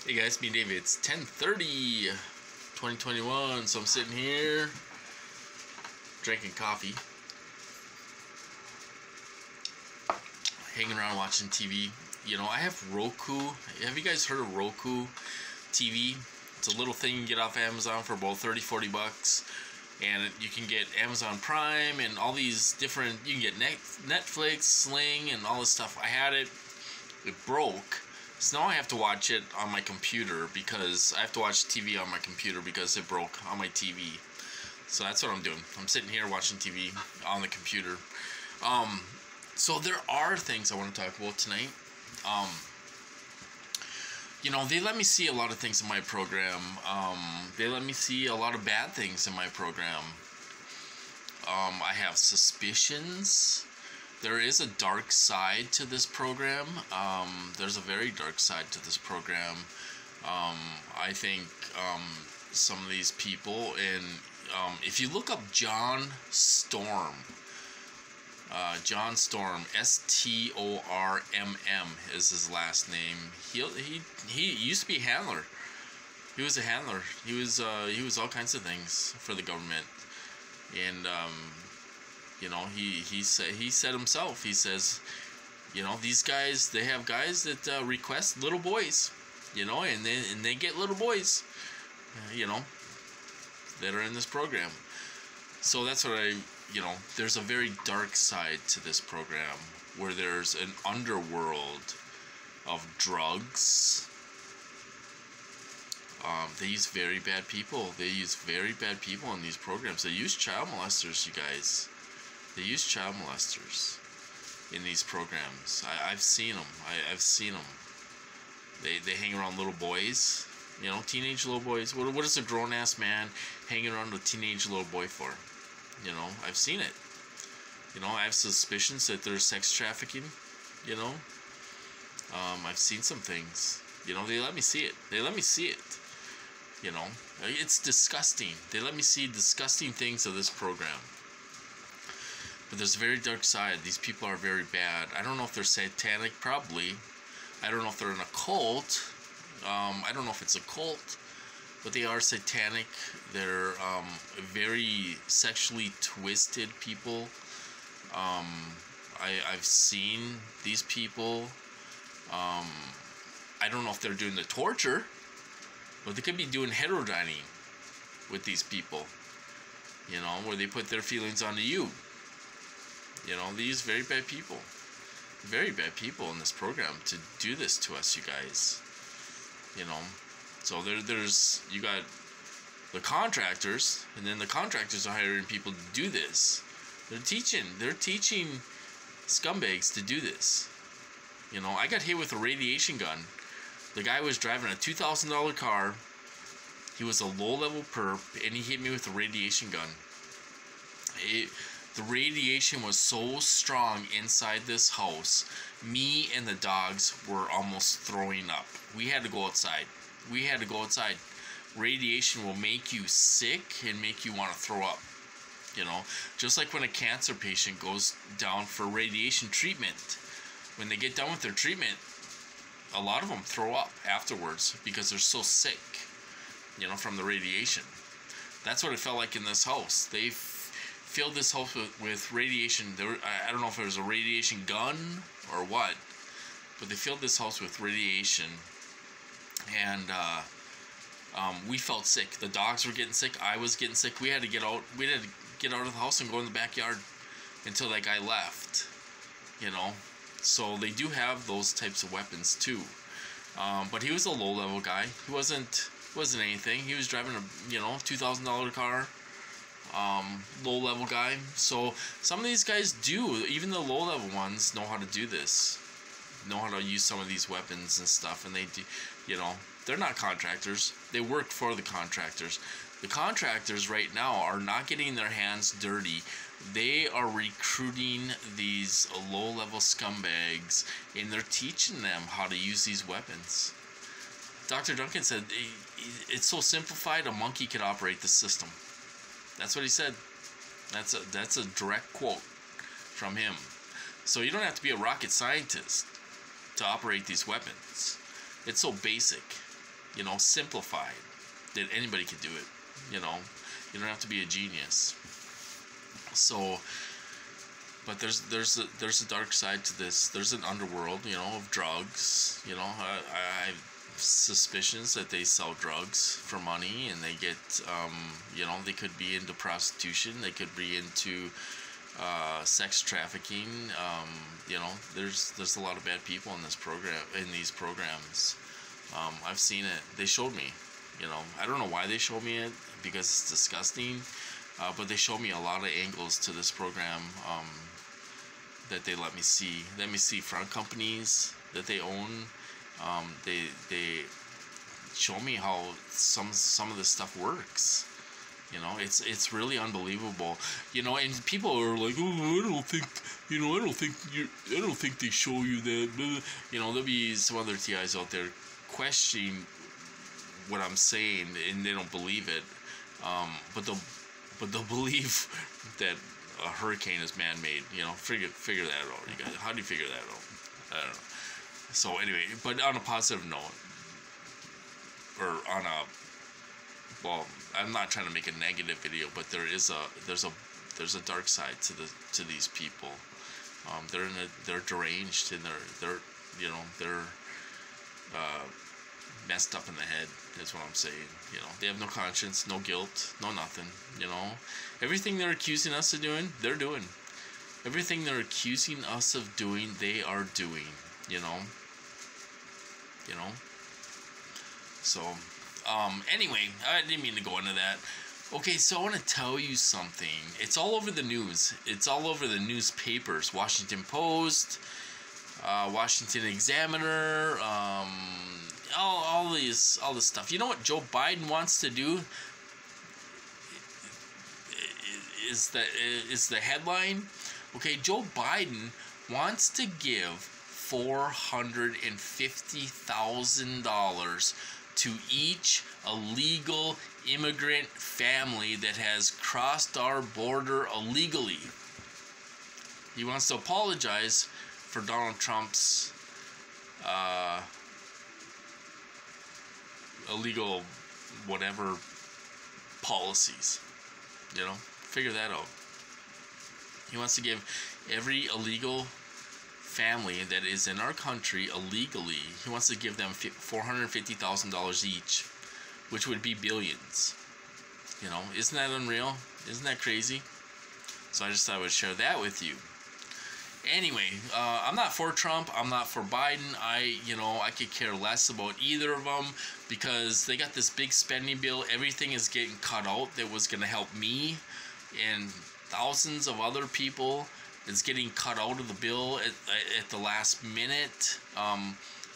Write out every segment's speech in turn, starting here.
Hey guys, me David. It's 10:30, 2021. So I'm sitting here drinking coffee, hanging around watching TV. You know, I have Roku. Have you guys heard of Roku TV? It's a little thing you can get off Amazon for about 30-40 bucks. And you can get Amazon Prime and all these different, you can get Netflix, Sling, and all this stuff. I had it. It broke. So now I have to watch it on my computer because I have to watch TV on my computer because it broke on my TV. So that's what I'm doing. I'm sitting here watching TV on the computer. So there are things I want to talk about tonight. You know, they let me see a lot of things in my program. They let me see a lot of bad things in my program. I have suspicions. There is a dark side to this program. There's a very dark side to this program. I think some of these people, and if you look up John Storm, Storm, is his last name. He used to be a handler. He was a handler. He was all kinds of things for the government, and you know, he said himself. He says, you know, these guys, they have guys that request little boys, you know, and they get little boys, you know, that are in this program. So that's what you know, there's a very dark side to this program where there's an underworld of drugs. They use very bad people. They use very bad people in these programs. They use child molesters, you guys. They use child molesters in these programs. I've seen them. I've seen them. They hang around little boys, you know, teenage little boys. What is a grown-ass man hanging around a teenage little boy for? You know, I've seen it. You know, I have suspicions that there's sex trafficking, you know. I've seen some things. You know, they let me see it. They let me see it. You know, it's disgusting. They let me see disgusting things of this program. But there's a very dark side. These people are very bad. I don't know if they're satanic, probably. I don't know if they're in a cult. I don't know if it's a cult, but they are satanic. They're very sexually twisted people. I've seen these people. I don't know if they're doing the torture, but they could be doing heterodyning with these people. You know, where they put their feelings onto you. You know, these very bad people in this program to do this to us, you guys. You know, so there's you got the contractors, and then the contractors are hiring people to do this. They're teaching scumbags to do this. You know, I got hit with a radiation gun. The guy was driving a $2,000 car. He was a low-level perp, and he hit me with a radiation gun. The radiation was so strong inside this house, me and the dogs were almost throwing up. We had to go outside. Radiation will make you sick and make you want to throw up. You know, just like when a cancer patient goes down for radiation treatment. When they get done with their treatment, a lot of them throw up afterwards because they're so sick, you know, from the radiation. That's what it felt like in this house. They filled this house with radiation. I don't know if it was a radiation gun or what, but they filled this house with radiation, and we felt sick. The dogs were getting sick. I was getting sick. We had to get out. We had to get out of the house and go in the backyard until that guy left. You know, so they do have those types of weapons too. But he was a low-level guy. He wasn't anything. He was driving a $2,000 car. Low-level guy. So some of these guys do, even the low-level ones, know how to do this, know how to use some of these weapons and stuff, and they do, you know, they're not contractors. They work for the contractors. The contractors right now are not getting their hands dirty. They are recruiting these low-level scumbags, and they're teaching them how to use these weapons. Dr. Duncan said, it's so simplified, a monkey could operate the system. That's what he said. That's a direct quote from him. So you don't have to be a rocket scientist to operate these weapons. It's so basic. you know, simplified, that anybody could do it. You know, you don't have to be a genius. So, but there's a dark side to this. There's an underworld, you know, of drugs. You know, I have suspicions that they sell drugs for money, and they get, you know, they could be into prostitution. They could be into sex trafficking. You know, there's a lot of bad people in these programs. I've seen it. They showed me. You know, I don't know why they showed me it, because it's disgusting. But they showed me a lot of angles to this program that they let me see. Let me see front companies that they own. They show me how some of this stuff works. You know, it's really unbelievable. You know, and people are like, oh, I don't think they show you that. You know, there'll be some other TIs out there questioning what I'm saying, and they don't believe it. But they'll believe that a hurricane is man-made. You know, figure that out. You guys, how do you figure that out? I don't know. So anyway, but on a positive note, or on a, well, I'm not trying to make a negative video, but there's a dark side to these people. They're deranged, and they're you know, they're messed up in the head. That's what I'm saying. You know, they have no conscience, no guilt, no nothing. You know, everything they're accusing us of doing, they're doing. Everything they're accusing us of doing, they are doing. You know. So, anyway, I didn't mean to go into that. Okay, so I want to tell you something. It's all over the news. It's all over the newspapers. Washington Post, Washington Examiner, all this stuff. You know what Joe Biden wants to do? Is the headline? Okay, Joe Biden wants to give $450,000 to each illegal immigrant family that has crossed our border illegally. He wants to apologize for Donald Trump's illegal whatever policies. You know, figure that out. He wants to give every illegal family that is in our country illegally, he wants to give them $450,000 each, which would be billions. You know, isn't that unreal? Isn't that crazy? So I just thought I would share that with you. Anyway, I'm not for Trump. I'm not for Biden. I could care less about either of them, because they got this big spending bill. Everything is getting cut out that was going to help me and thousands of other people. It's getting cut out of the bill at the last minute.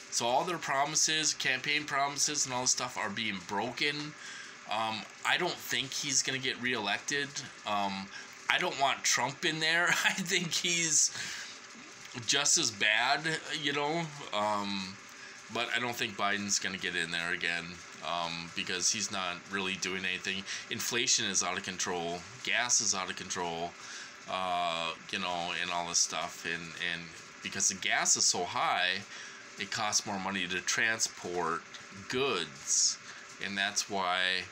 So all their promises, campaign promises and all this stuff are being broken. I don't think he's going to get reelected. I don't want Trump in there. I think he's just as bad, you know. But I don't think Biden's going to get in there again, because he's not really doing anything. Inflation is out of control. Gas is out of control. You know, and all this stuff, and because the gas is so high, it costs more money to transport goods, and that's why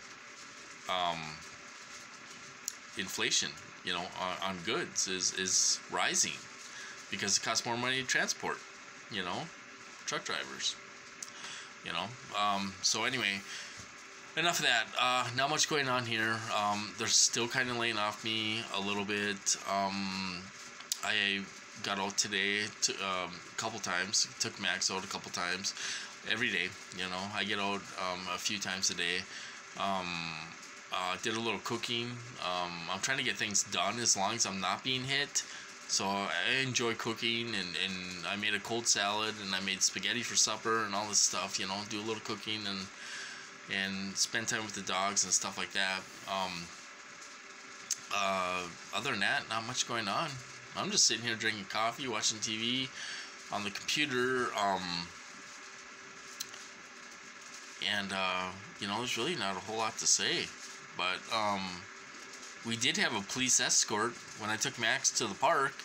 inflation, you know, on goods is rising, because it costs more money to transport, you know, truck drivers, you know. So anyway, enough of that. Not much going on here. They're still kind of laying off me a little bit. I got out today a couple times. Took Max out a couple times. Every day, you know. I get out a few times a day. Did a little cooking. I'm trying to get things done as long as I'm not being hit. So I enjoy cooking, and I made a cold salad, and I made spaghetti for supper and all this stuff, you know. Do a little cooking and spend time with the dogs and stuff like that. Other than that, not much going on. I'm just sitting here drinking coffee, watching TV on the computer, and you know, there's really not a whole lot to say. But we did have a police escort when I took Max to the park.